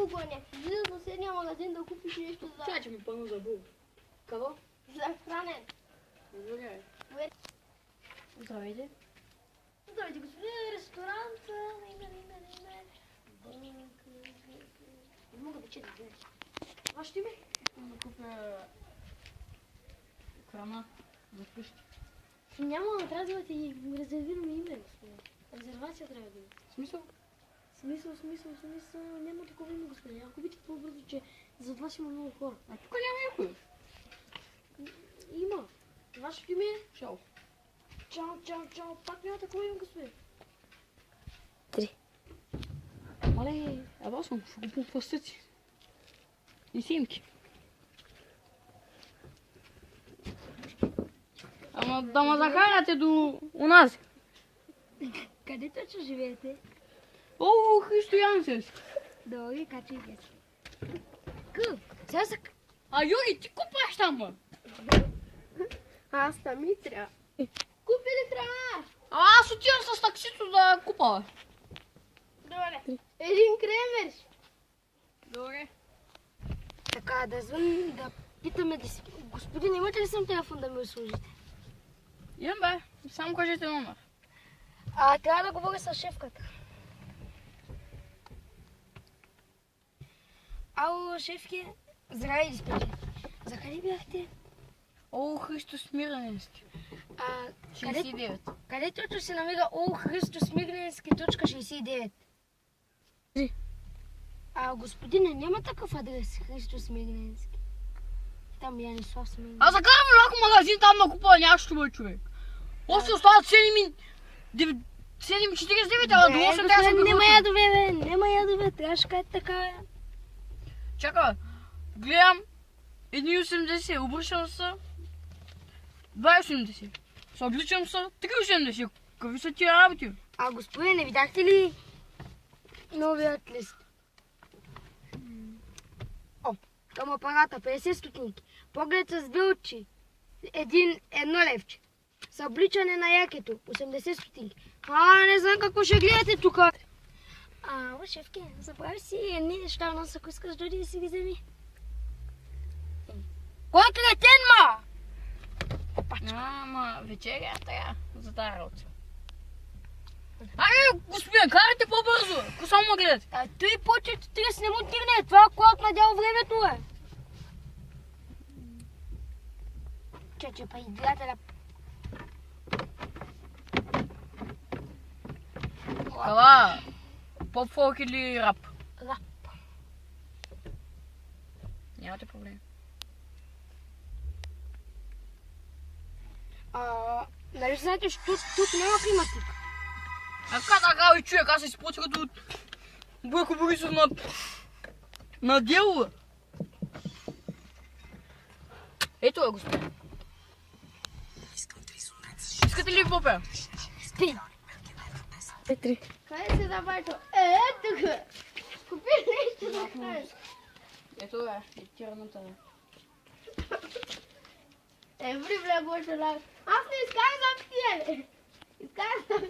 Забул го някакви. Влиза в съседния магазин да купиш нещо за... Чакай, че ми пълно забул. Какво? За хранен. Добре. Здравейте. Здравейте, господин ресторант. Не мога да чета. Това ще ми? Да купя храна за вкъщи. Няма, трябва да имате и резервираме име, господин. Резервация трябва да има. Смисъл? Смисъл. Няма такова име, господин. Ако обичате по-бързо, че зад вас има много хора. А тук няма никой. Има. Вашето име е? Шоу. Чао. Пак няма такова име, господин. Мале, ела съм, ще купам пастъци. И симки. Ама да ме захарате до унази. Къде точно живеете? О, Христо Янсес. Добре, качай геш. Сега са... А Юри, ти купаш там, бе. Аз там и трябва. Купи ли храна? А аз отивам с таксито да купа, бе. Добре. Един кремер. Добре. Така, да звън, да питаме да си... Господин, имате ли съм телефон да ми услужите? Имам, бе. Само кажете номер. Трябва да говоря с шефката. Ало, шефке. Здравей, диспетчер. За къде бяхте? О, Христо Смирненски. 69. Къде точно се намира О, Христо Смирненски, точка 69? Господине, няма такъв адрес, Христо Смирненски. Там Янислав Смирненски. Аз закарам ляко магазин там да купа нещо, бе, човек. После остават 7,49, ама до 8 трябва да се Нема ядове, бе, нема ядове, трябваше кажете така, бе. Чакай, гледам 1,80, обръщам се 2,80. Се обличам се 3,80. Какви са тия работи? Господине, не видяхте ли новият лист? Към апарата 50 стотинки. Поглед с две очи. Едно левче. С обличане на якето 80 стотинки. Не знам какво ще гледате тук. Шефке, забрави си едни неща в нас, ако искаш дойди да си ги вземи. Кой кретен, ма? Ама вечеря тая за тази работа. Господин, карайте по-бързо! Ако само ме гледате. Той почет 30 не му тигне. Това е колът надял времето, бе. Че па иглателя. Кала, поп-фолк или рап? Рап. Нямате проблем. Нали знаете, че тук няма климатик? Така, човек, аз се изпочва като Бойко Борисов на дело. Ето е, господин. Искате ли попе? Спи. Петри. Къде се забавито? Тук. Купи нещо да кажеш. Ето е, тираната. Вле, Боже, аз не изказвам тия. Изказвам